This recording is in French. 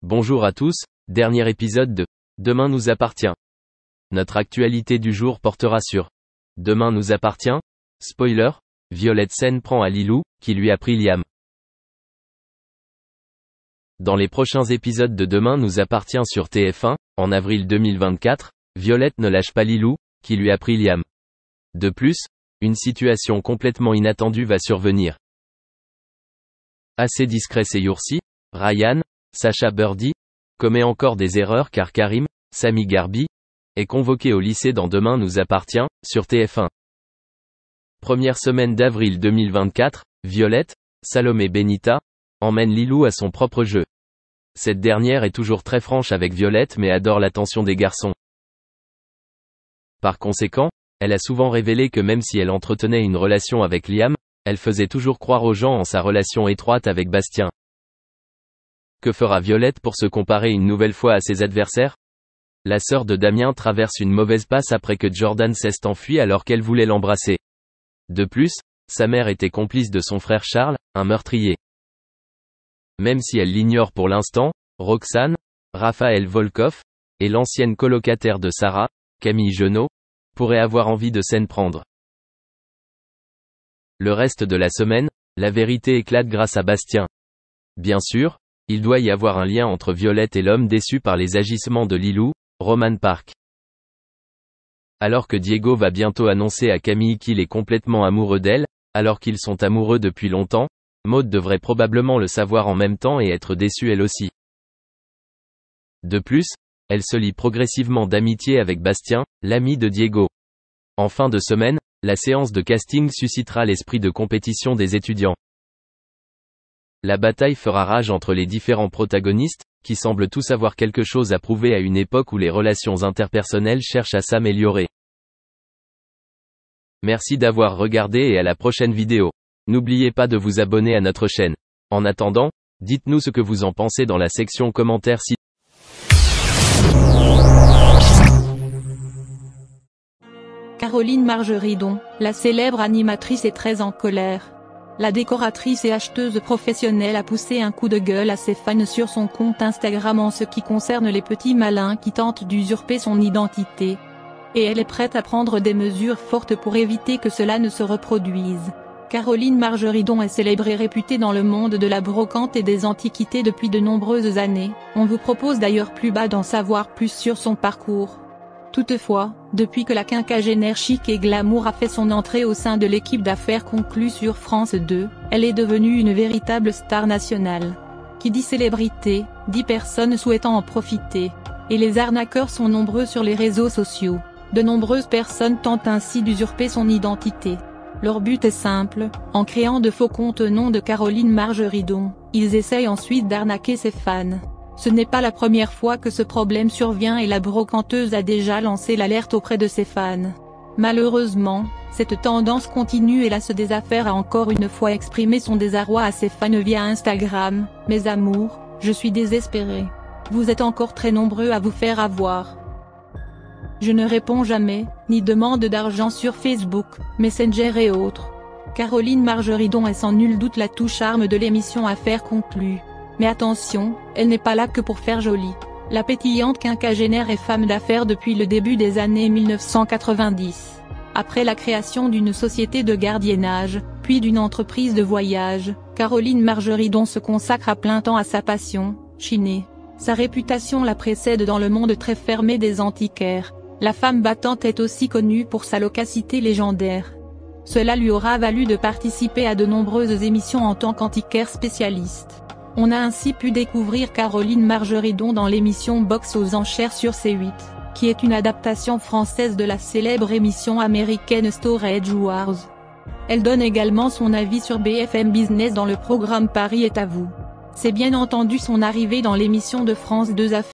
Bonjour à tous, dernier épisode de Demain nous appartient. Notre actualité du jour portera sur Demain nous appartient. Spoiler, Violette Sen prend à Lilou, qui lui a pris Liam. Dans les prochains épisodes de Demain nous appartient sur TF1, en avril 2024, Violette ne lâche pas Lilou, qui lui a pris Liam. De plus, une situation complètement inattendue va survenir. Assez discret ces jours-ci, Ryan, Sacha Birdie, commet encore des erreurs car Karim, Sami Garbi, est convoqué au lycée dans Demain nous appartient, sur TF1. Première semaine d'avril 2024, Violette, Salomé Benita, emmène Lilou à son propre jeu. Cette dernière est toujours très franche avec Violette mais adore l'attention des garçons. Par conséquent, elle a souvent révélé que même si elle entretenait une relation avec Liam, elle faisait toujours croire aux gens en sa relation étroite avec Bastien. Que fera Violette pour se comparer une nouvelle fois à ses adversaires? La sœur de Damien traverse une mauvaise passe après que Jordan s'est enfui alors qu'elle voulait l'embrasser. De plus, sa mère était complice de son frère Charles, un meurtrier. Même si elle l'ignore pour l'instant, Roxane, Raphaël Volkov, et l'ancienne colocataire de Sarah, Camille Genot, pourraient avoir envie de s'en prendre. Le reste de la semaine, la vérité éclate grâce à Bastien. Bien sûr, il doit y avoir un lien entre Violette et l'homme déçu par les agissements de Lilou, Roman Park. Alors que Diego va bientôt annoncer à Camille qu'il est complètement amoureux d'elle, alors qu'ils sont amoureux depuis longtemps, Maud devrait probablement le savoir en même temps et être déçue elle aussi. De plus, elle se lie progressivement d'amitié avec Bastien, l'ami de Diego. En fin de semaine, la séance de casting suscitera l'esprit de compétition des étudiants. La bataille fera rage entre les différents protagonistes, qui semblent tous avoir quelque chose à prouver à une époque où les relations interpersonnelles cherchent à s'améliorer. Merci d'avoir regardé et à la prochaine vidéo. N'oubliez pas de vous abonner à notre chaîne. En attendant, dites-nous ce que vous en pensez dans la section commentaires ci. Caroline Margeridon, la célèbre animatrice est très en colère. La décoratrice et acheteuse professionnelle a poussé un coup de gueule à ses fans sur son compte Instagram en ce qui concerne les petits malins qui tentent d'usurper son identité. Et elle est prête à prendre des mesures fortes pour éviter que cela ne se reproduise. Caroline Margeridon est célèbre et réputée dans le monde de la brocante et des antiquités depuis de nombreuses années. On vous propose d'ailleurs plus bas d'en savoir plus sur son parcours. Toutefois, depuis que la quinquagénaire chic et glamour a fait son entrée au sein de l'équipe d'affaires conclue sur France 2, elle est devenue une véritable star nationale. Qui dit célébrité, dit personnes souhaitant en profiter. Et les arnaqueurs sont nombreux sur les réseaux sociaux. De nombreuses personnes tentent ainsi d'usurper son identité. Leur but est simple, en créant de faux comptes au nom de Caroline Margeridon, ils essayent ensuite d'arnaquer ses fans. Ce n'est pas la première fois que ce problème survient et la brocanteuse a déjà lancé l'alerte auprès de ses fans. Malheureusement, cette tendance continue et la L'As des Affaires a encore une fois exprimé son désarroi à ses fans via Instagram. « Mes amours, je suis désespérée. Vous êtes encore très nombreux à vous faire avoir. Je ne réponds jamais, ni demande d'argent sur Facebook, Messenger et autres. » Caroline Margeridon est sans nul doute la touche charme de l'émission Affaires conclues. Mais attention, elle n'est pas là que pour faire joli. La pétillante quinquagénaire est femme d'affaires depuis le début des années 1990. Après la création d'une société de gardiennage, puis d'une entreprise de voyage, Caroline Margeridon se consacre à plein temps à sa passion, chiner. Sa réputation la précède dans le monde très fermé des antiquaires. La femme battante est aussi connue pour sa loquacité légendaire. Cela lui aura valu de participer à de nombreuses émissions en tant qu'antiquaire spécialiste. On a ainsi pu découvrir Caroline Margeridon dans l'émission Box aux enchères sur C8, qui est une adaptation française de la célèbre émission américaine Storage Wars. Elle donne également son avis sur BFM Business dans le programme Paris est à vous. C'est bien entendu son arrivée dans l'émission de France 2 Affaires